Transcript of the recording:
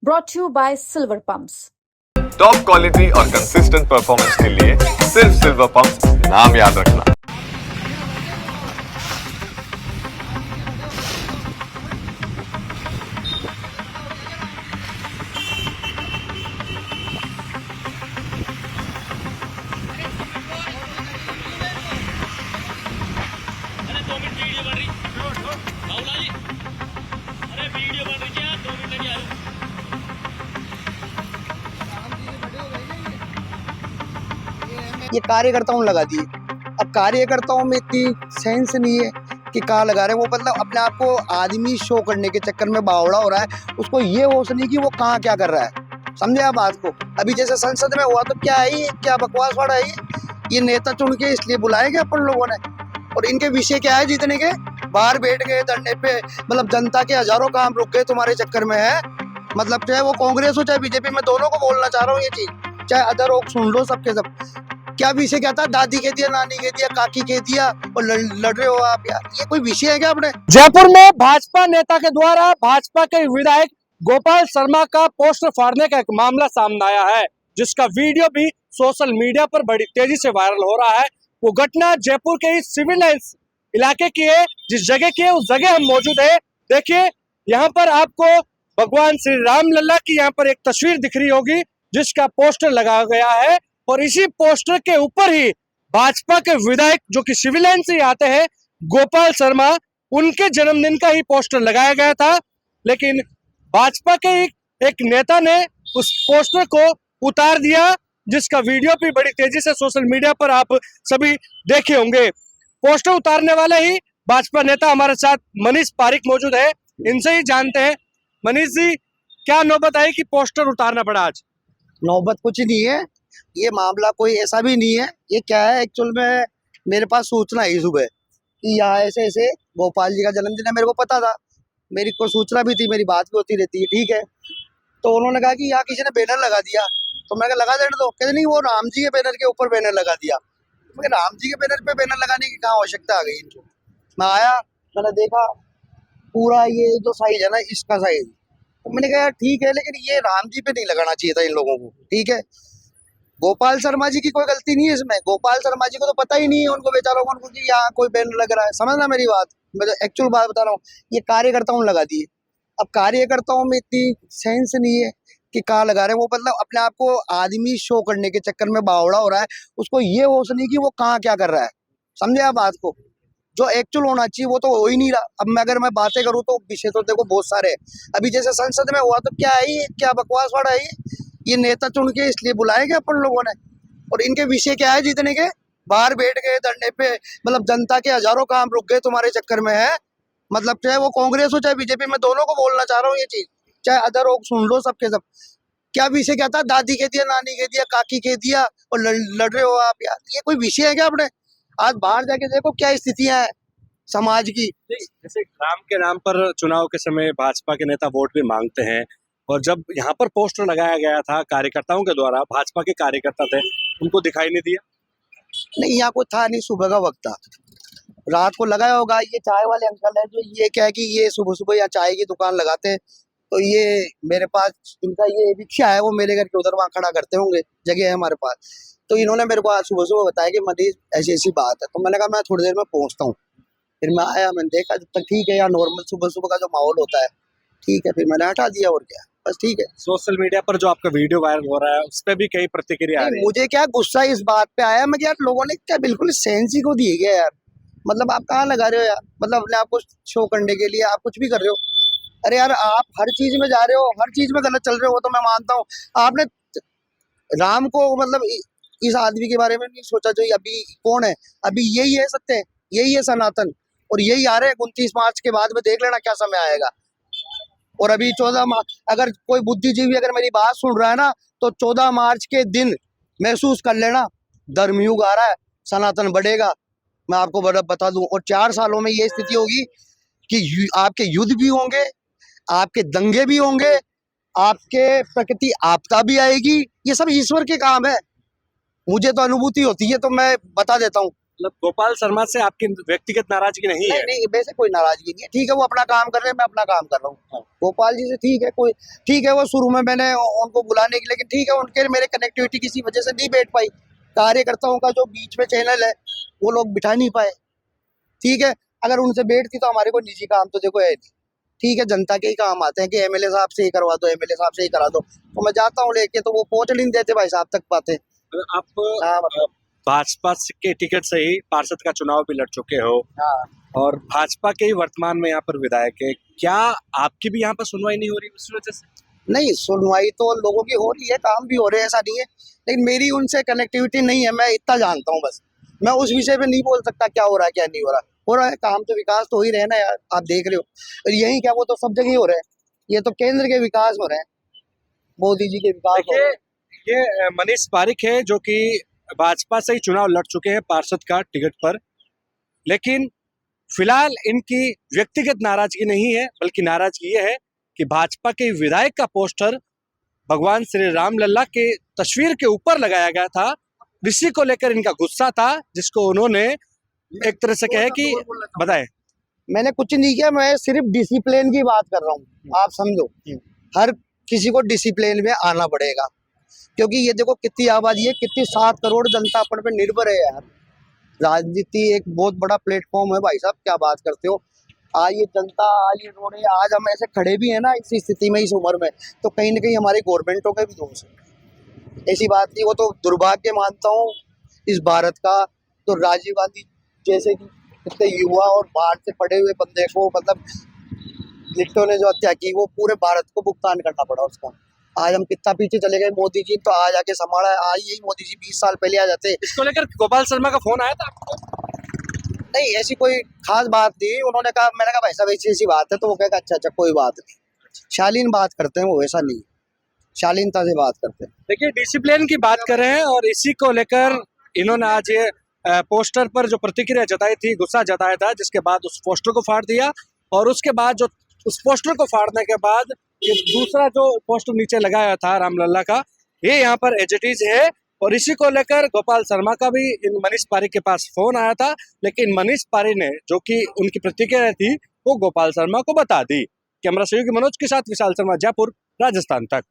brought to you by Silver Pumps. Top quality और consistent performance के लिए सिर्फ सिल्वर पंप्स नाम याद रखना। ये कार्यकर्ताओं ने लगा दिए। अब कार्यकर्ताओं में इतनी सेंस नहीं है कि कहाँ लगा रहे हैं वो, मतलब अपने आप को आदमी शो करने के चक्कर में बावड़ा हो रहा है। उसको ये होश नहीं कि वो कहाँ क्या कर रहा है। समझे आप बात को? अभी जैसे संसद में हुआ तो क्या है ये, क्या बकवास वाला है ये नेता चुन के इसलिए बुलाए गए अपन लोगों ने, और इनके विषय क्या है जीतने के? बाहर बैठ गए धरने पे, मतलब जनता के हजारों काम रुक गए तुम्हारे चक्कर में है। मतलब चाहे वो कांग्रेस हो चाहे बीजेपी, मैं दोनों को बोलना चाह रहा हूँ ये चीज, चाहे अदर हो सुन लो सबके सब। क्या विषय क्या था? दादी के दिया, नानी के दिया, काकी के दिया, और लड़ रहे हो आप यार, ये कोई विषय है क्या अपने? जयपुर में भाजपा नेता के द्वारा भाजपा के विधायक गोपाल शर्मा का पोस्टर फाड़ने का एक मामला सामने आया है, जिसका वीडियो भी सोशल मीडिया पर बड़ी तेजी से वायरल हो रहा है। वो घटना जयपुर के इस सिविल लाइंस इलाके की है, जिस जगह की है उस जगह हम मौजूद है। देखिए यहाँ पर आपको भगवान श्री राम लल्ला की यहाँ पर एक तस्वीर दिख रही होगी, जिसका पोस्टर लगाया गया है, और इसी पोस्टर के ऊपर ही भाजपा के विधायक जो कि सिविल लाइन से आते हैं गोपाल शर्मा, उनके जन्मदिन का ही पोस्टर लगाया गया था। लेकिन भाजपा के एक नेता ने उस पोस्टर को उतार दिया, जिसका वीडियो भी बड़ी तेजी से सोशल मीडिया पर आप सभी देखे होंगे। पोस्टर उतारने वाले ही भाजपा नेता हमारे साथ मनीष पारिक मौजूद है, इनसे ही जानते हैं। मनीष जी, क्या नौबत आई कि पोस्टर उतारना पड़ा आज? नौबत कुछ नहीं है, ये मामला कोई ऐसा भी नहीं है। ये क्या है एक्चुअल में, मेरे पास सूचना आई सुबह कि यहाँ ऐसे ऐसे गोपाल जी का जन्मदिन है। मेरे को पता था, मेरी को सूचना भी थी, मेरी बात भी होती रहती है, ठीक है। तो उन्होंने कहा कि यहाँ किसी ने बैनर लगा दिया, तो मैं लगा देने दो। कहते नहीं, वो राम जी के बैनर के ऊपर बैनर लगा दिया। मैं राम जी के बैनर पे बैनर लगाने की कहाँ आवश्यकता आ गई इनको? मैं आया, मैंने देखा पूरा ये जो साइज है ना, इसका साइज, तो मैंने कहा ठीक है, लेकिन ये राम जी पे नहीं लगाना चाहिए था इन लोगों को, ठीक है। गोपाल शर्मा जी की कोई गलती नहीं है इसमें। गोपाल शर्मा जी को तो पता ही नहीं है उनको बेचारों को कि यहाँ कोई बैनर लग रहा है। समझना मेरी बात, मैं तो एक्चुअल बात बता रहा हूँ। ये कार्यकर्ताओं ने लगा दिए। अब कार्यकर्ताओं में इतनी सेंस नहीं है कि कहाँ लगा रहे हैं वो, मतलब अपने आप को आदमी शो करने के चक्कर में बावड़ा हो रहा है। उसको ये होश नहीं कि वो कहाँ क्या कर रहा है। समझे आप बात को? जो एक्चुअल होना चाहिए वो तो हो ही नहीं रहा। अब मैं अगर मैं बातें करूँ तो विषय तो देखो बहुत सारे हैं। अभी जैसे संसद में हुआ तो क्या है ये, क्या बकवास वाला है ये नेता चुन के इसलिए बुलाए गए अपन लोगों ने, और इनके विषय क्या है जीतने के? बाहर बैठ गए धरने पे, मतलब जनता के हजारों काम रुक गए तुम्हारे चक्कर में है। मतलब चाहे वो कांग्रेस हो चाहे बीजेपी, मैं दोनों को बोलना चाह रहा हूँ ये चीज, चाहे अदर हो सुन लो सबके सब। क्या विषय क्या था? दादी के दिया, नानी के दिया, काकी के दिया, और लड़ रहे हो आप यार, ये कोई विषय है क्या अपने? आज बाहर जाके देखो क्या स्थितियां हैं समाज की। जैसे राम के नाम पर चुनाव के समय भाजपा के नेता वोट भी मांगते हैं, और जब यहाँ पर पोस्टर लगाया गया था कार्यकर्ताओं के द्वारा, भाजपा के कार्यकर्ता थे, उनको दिखाई नहीं दिया? नहीं, यहाँ कोई था नहीं, सुबह का वक्त था, रात को लगाया होगा। ये चाय वाले अंकल है जो ये क्या है कि ये सुबह सुबह यहाँ चाय की दुकान लगाते हैं, तो ये मेरे पास इनका ये रिक्शा है, वो मेरे घर के उधर वहाँ खड़ा करते होंगे, जगह है हमारे पास। तो इन्होंने मेरे को आज सुबह सुबह बताया कि मनीष ऐसी ऐसी बात है। तो मैंने कहा मैं थोड़ी देर में पहुँचता हूँ। फिर मैं आया, मैंने देखा जब तक ठीक है, यहाँ नॉर्मल सुबह सुबह का जो माहौल होता है ठीक है, फिर मैंने हटा दिया, और क्या, बस ठीक है। सोशल मीडिया पर जो आपका वीडियो वायरल हो रहा है उस पर भी कई प्रतिक्रिया आ रही है। मुझे क्या गुस्सा इस बात पे आया, मैं यार लोगों ने क्या बिल्कुल सेंस ही को दिए गया यार। मतलब आप कहाँ लगा रहे हो यार? मतलब अपने आप को शो करने के लिए आप कुछ भी कर रहे हो। अरे यार, आप हर चीज में जा रहे हो, हर चीज में गलत चल रहे हो, तो मैं मानता हूँ। आपने राम को मतलब इस आदमी के बारे में नहीं सोचा जो अभी कौन है, अभी यही है सत्य, यही है सनातन, और यही आ रहे हैं 29 मार्च के बाद में, देख लेना क्या समय आएगा। और अभी 14 मार्च, अगर कोई बुद्धिजीवी अगर मेरी बात सुन रहा है ना, तो 14 मार्च के दिन महसूस कर लेना, धर्मयुग आ रहा है, सनातन बढ़ेगा, मैं आपको बता दूं। और 4 सालों में ये स्थिति होगी कि आपके युद्ध भी होंगे, आपके दंगे भी होंगे, आपके प्रकृति आपदा भी आएगी। ये सब ईश्वर के काम है, मुझे तो अनुभूति होती है, तो मैं बता देता हूँ। मतलब गोपाल शर्मा से आपकी व्यक्तिगत नाराजगी नहीं है? नहीं नहीं, वैसे कोई नाराजगी नहीं है, ठीक है, वो अपना काम कर रहे हैं, मैं अपना काम कर रहा हूँ। गोपाल जी से ठीक है, कोई ठीक है, वो शुरू में मैंने उनको बुलाने की, लेकिन ठीक है, उनके मेरे कनेक्टिविटी किसी वजह से नहीं बैठ पाई। कार्यकर्ताओं का जो बीच में चैनल है वो लोग बिठा नहीं पाए। ठीक है, अगर उनसे बैठती तो हमारे को निजी काम तो देखो है नहीं। ठीक है, जनता के ही काम आते हैं कि एमएलए साहब से ही करवा दो, एमएलए साहब से ही करा दो, तो मैं जाता हूँ लेके, तो वो पहुंच नहीं देते भाई साहब तक बातें। आप हाँ मतलब, भाजपा के टिकट से ही पार्षद का चुनाव भी लड़ चुके हो हाँ। और भाजपा के ही वर्तमान में यहाँ पर विधायक है, क्या आपकी भी यहाँ पर सुनवाई नहीं हो रही उस वजह से? नहीं, सुनवाई तो लोगों की हो रही है, काम भी हो रहे हैं, ऐसा नहीं है, लेकिन मेरी उनसे कनेक्टिविटी नहीं है, मैं इतना जानता हूँ बस। मैं उस विषय पे नहीं बोल सकता क्या हो रहा है क्या नहीं हो रहा है, काम तो विकास तो हो ही रहे ना यार, आप देख रहे हो। और यही क्या, वो तो सब जगह ही हो रहे हैं, ये तो केंद्र के विकास हो रहे हैं, मोदी जी के विकास हो रहे हैं। देखिए, ये मनीष पारिक है जो कि भाजपा से ही चुनाव लड़ चुके हैं पार्षद का टिकट पर, लेकिन फिलहाल इनकी व्यक्तिगत नाराजगी नहीं है, बल्कि नाराजगी ये है कि भाजपा के विधायक का पोस्टर भगवान श्री राम लल्ला के तस्वीर के ऊपर लगाया गया था, इसी को लेकर इनका गुस्सा था, जिसको उन्होंने एक तरह से कहे कि बताएं। मैंने कुछ नहीं किया, मैं सिर्फ डिसिप्लिन की बात कर रहा हूँ, आप समझो। हर किसी को डिसिप्लिन में आना पड़ेगा, क्योंकि ये देखो कितनी आबादी है, कितनी 7 करोड़ जनता अपन पे निर्भर है यार। राजनीति एक बहुत बड़ा प्लेटफॉर्म है भाई साहब, क्या बात करते हो। आज ये जनता, आज ये रोड़े, आज हम ऐसे खड़े भी हैं ना इस स्थिति में, इस उम्र में, तो कहीं ना कहीं हमारी गवर्नमेंटों के भी दोष है, ऐसी बात नहीं। वो तो दुर्भाग्य मानता हूँ इस भारत का, तो राजीव गांधी जैसे कि कितने युवा और बाहर से पढ़े हुए बंदे को, मतलब लिट्टो ने जो हत्या की, वो पूरे भारत को भुगतान करना पड़ा उसका। आज हम कितना पीछे चले गए, मोदी जी तो आज आके संभाला है, आज यही मोदी जी 20 साल पहले आ जाते। इसको लेकर गोपाल शर्मा का फोन आया था आपको? नहीं, ऐसी कोई खास बात नहीं, उन्होंने कहा, मैंने कहा भाई साहब ऐसी ऐसी बात है, तो वो कहा अच्छा अच्छा कोई बात नहीं, शालीन बात करते हैं वो, ऐसा नहीं, शालीनता से बात करते हैं। देखिए, डिसिप्लिन की बात कर रहे हैं और इसी को लेकर इन्होंने आज ये पोस्टर पर जो प्रतिक्रिया जताई थी, गुस्सा जताया था, जिसके बाद उस पोस्टर को फाड़ दिया और उसके बाद जो उस पोस्टर को फाड़ने के बाद ये दूसरा जो पोस्टर नीचे लगाया था रामलला का, ये यहाँ पर एज इट इज है। और इसी को लेकर गोपाल शर्मा का भी इन मनीष पारिक के पास फोन आया था, लेकिन मनीष पारिक ने जो कि उनकी प्रतिक्रिया थी वो गोपाल शर्मा को बता दी। कैमरा सहयोगी मनोज के साथ विशाल शर्मा, जयपुर, राजस्थान तक।